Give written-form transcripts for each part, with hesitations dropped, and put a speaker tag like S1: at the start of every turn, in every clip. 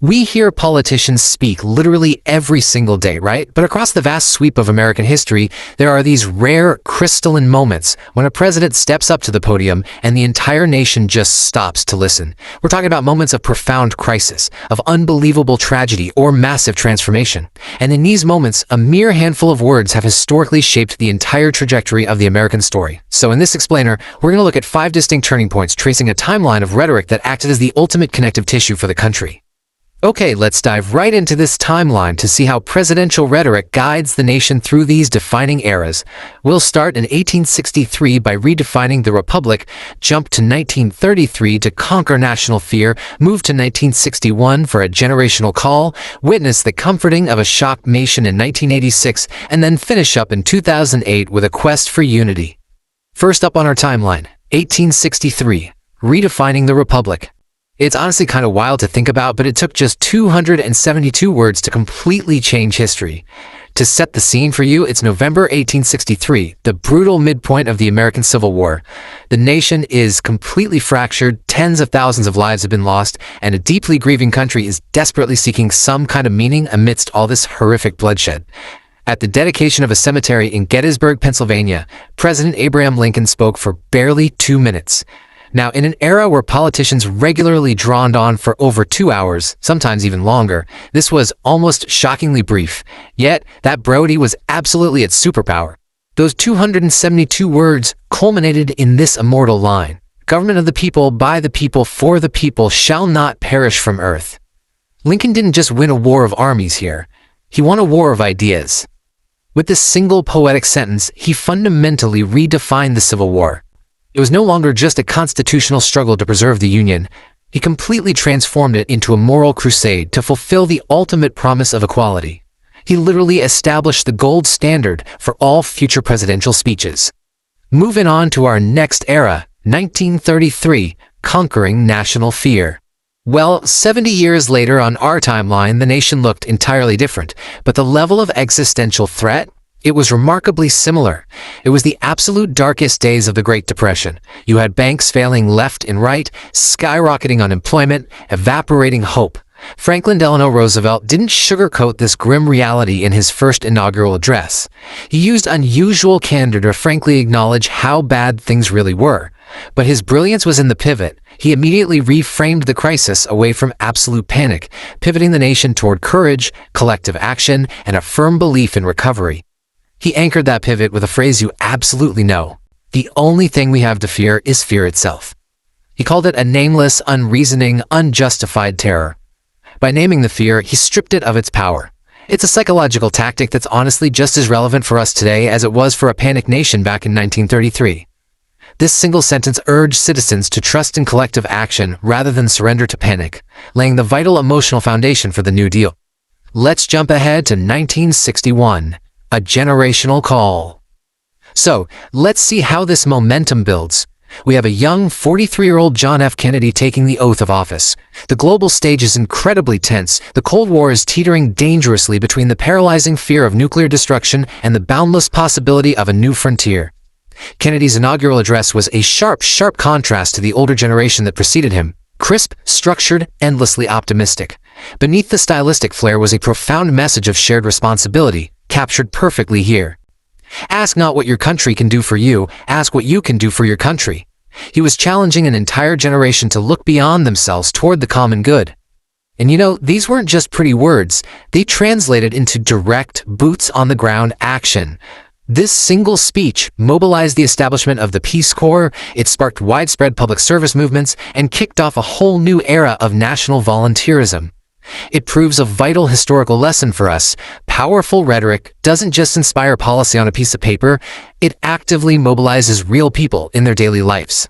S1: We hear politicians speak literally every single day, right? But across the vast sweep of American history, there are these rare, crystalline moments when a president steps up to the podium and the entire nation just stops to listen. We're talking about moments of profound crisis, of unbelievable tragedy, or massive transformation. And in these moments, a mere handful of words have historically shaped the entire trajectory of the American story. So in this explainer, we're going to look at 5 distinct turning points tracing a timeline of rhetoric that acted as the ultimate connective tissue for the country. Okay, let's dive right into this timeline to see how presidential rhetoric guides the nation through these defining eras. We'll start in 1863 by redefining the republic, jump to 1933 to conquer national fear, move to 1961 for a generational call, witness the comforting of a shocked nation in 1986, and then finish up in 2008 with a quest for unity. First up on our timeline, 1863, redefining the republic. It's honestly kind of wild to think about, but it took just 272 words to completely change history. To set the scene for you, it's November 1863, the brutal midpoint of the American Civil War. The nation is completely fractured, tens of thousands of lives have been lost, and a deeply grieving country is desperately seeking some kind of meaning amidst all this horrific bloodshed. At the dedication of a cemetery in Gettysburg, Pennsylvania, President Abraham Lincoln spoke for barely 2 minutes. Now, in an era where politicians regularly droned on for over 2 hours, sometimes even longer, this was almost shockingly brief. Yet, that brevity was absolutely its superpower. Those 272 words culminated in this immortal line: "Government of the people, by the people, for the people, shall not perish from earth." Lincoln didn't just win a war of armies here. He won a war of ideas. With this single poetic sentence, he fundamentally redefined the Civil War. It was no longer just a constitutional struggle to preserve the Union. He completely transformed it into a moral crusade to fulfill the ultimate promise of equality. He literally established the gold standard for all future presidential speeches. Moving on to our next era, 1933, conquering national fear. Well, 70 years later on our timeline, the nation looked entirely different, but the level of existential threat, it was remarkably similar. It was the absolute darkest days of the Great Depression. You had banks failing left and right, skyrocketing unemployment, evaporating hope. Franklin Delano Roosevelt didn't sugarcoat this grim reality in his first inaugural address. He used unusual candor to frankly acknowledge how bad things really were. But his brilliance was in the pivot. He immediately reframed the crisis away from absolute panic, pivoting the nation toward courage, collective action, and a firm belief in recovery. He anchored that pivot with a phrase you absolutely know: "The only thing we have to fear is fear itself." He called it a nameless, unreasoning, unjustified terror. By naming the fear, he stripped it of its power. It's a psychological tactic that's honestly just as relevant for us today as it was for a panicked nation back in 1933. This single sentence urged citizens to trust in collective action rather than surrender to panic, laying the vital emotional foundation for the New Deal. Let's jump ahead to 1961. A generational call. So, let's see how this momentum builds. We have a young 43-year-old John F. Kennedy taking the oath of office. The global stage is incredibly tense. The Cold War is teetering dangerously between the paralyzing fear of nuclear destruction and the boundless possibility of a new frontier. Kennedy's inaugural address was a sharp contrast to the older generation that preceded him. Crisp, structured, endlessly optimistic. Beneath the stylistic flair was a profound message of shared responsibility, captured perfectly here. Ask not what your country can do for you, ask what you can do for your country. He was challenging an entire generation to look beyond themselves toward the common good. And you know, these weren't just pretty words, they translated into direct, boots-on-the-ground action. This single speech mobilized the establishment of the Peace Corps, it sparked widespread public service movements, and kicked off a whole new era of national volunteerism. It proves a vital historical lesson for us. Powerful rhetoric doesn't just inspire policy on a piece of paper, it actively mobilizes real people in their daily lives.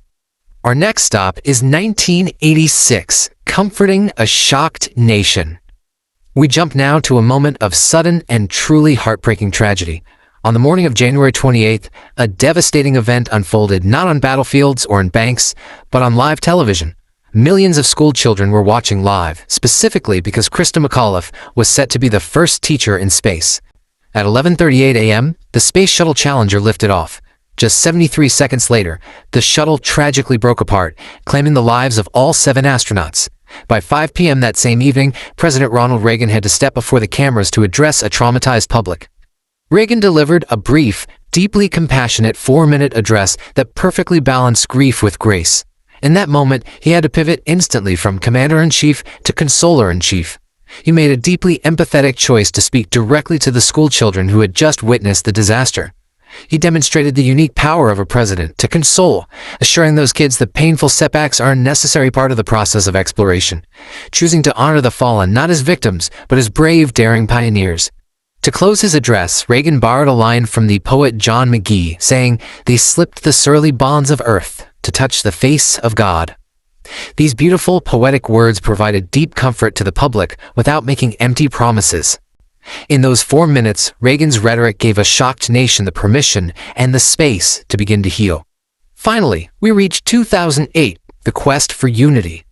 S1: Our next stop is 1986, comforting a shocked nation. We jump now to a moment of sudden and truly heartbreaking tragedy. On the morning of January 28th, a devastating event unfolded not on battlefields or in banks, but on live television. Millions of school children were watching live, specifically because Krista McAuliffe was set to be the first teacher in space. At 11:38 a.m., the Space Shuttle Challenger lifted off. Just 73 seconds later, the shuttle tragically broke apart, claiming the lives of all 7 astronauts. By 5 p.m. that same evening, President Ronald Reagan had to step before the cameras to address a traumatized public. Reagan delivered a brief, deeply compassionate 4-minute address that perfectly balanced grief with grace. In that moment, he had to pivot instantly from commander-in-chief to consoler-in-chief. He made a deeply empathetic choice to speak directly to the schoolchildren who had just witnessed the disaster. He demonstrated the unique power of a president to console, assuring those kids that painful setbacks are a necessary part of the process of exploration, choosing to honor the fallen not as victims, but as brave, daring pioneers. To close his address, Reagan borrowed a line from the poet John McGee, saying, "They slipped the surly bonds of earth to touch the face of God." These beautiful, poetic words provided deep comfort to the public without making empty promises. In those 4 minutes, Reagan's rhetoric gave a shocked nation the permission and the space to begin to heal. Finally, we reach 2008, the quest for unity.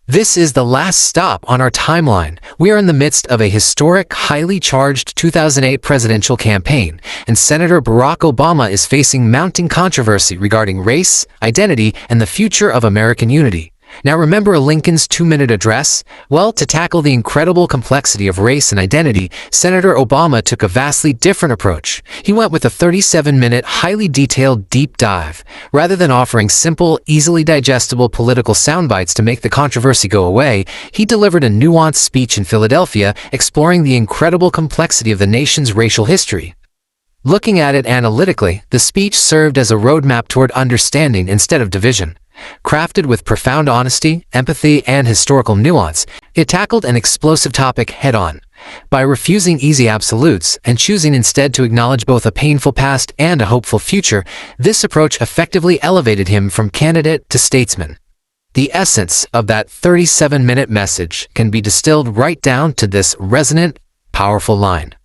S1: This is the last stop on our timeline. We are in the midst of a historic, highly charged 2008 presidential campaign, and Senator Barack Obama is facing mounting controversy regarding race, identity, and the future of American unity. Now remember Lincoln's 2-minute address? Well, to tackle the incredible complexity of race and identity, Senator Obama took a vastly different approach. He went with a 37-minute, highly detailed deep dive. Rather than offering simple, easily digestible political soundbites to make the controversy go away, he delivered a nuanced speech in Philadelphia exploring the incredible complexity of the nation's racial history. Looking at it analytically, the speech served as a roadmap toward understanding instead of division. Crafted with profound honesty, empathy, and historical nuance, it tackled an explosive topic head-on. By refusing easy absolutes and choosing instead to acknowledge both a painful past and a hopeful future, this approach effectively elevated him from candidate to statesman. The essence of that 37-minute message can be distilled right down to this resonant, powerful line.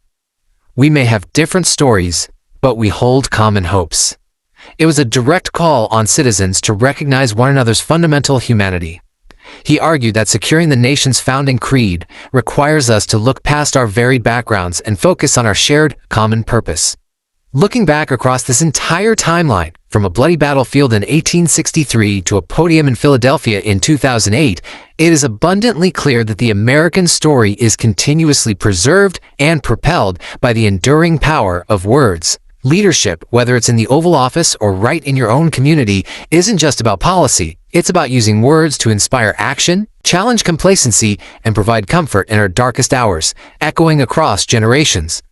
S1: We may have different stories, but we hold common hopes. It was a direct call on citizens to recognize one another's fundamental humanity. He argued that securing the nation's founding creed requires us to look past our varied backgrounds and focus on our shared, common purpose. Looking back across this entire timeline, from a bloody battlefield in 1863 to a podium in Philadelphia in 2008, it is abundantly clear that the American story is continuously preserved and propelled by the enduring power of words. Leadership, whether it's in the Oval Office or right in your own community, isn't just about policy. It's about using words to inspire action, challenge complacency, and provide comfort in our darkest hours, echoing across generations.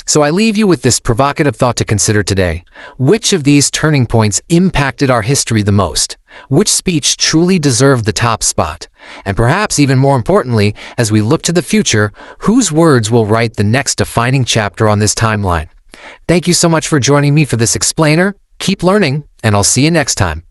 S1: So I leave you with this provocative thought to consider today. Which of these turning points impacted our history the most? Which speech truly deserved the top spot? And perhaps even more importantly, as we look to the future, whose words will write the next defining chapter on this timeline? Thank you so much for joining me for this explainer. Keep learning, and I'll see you next time.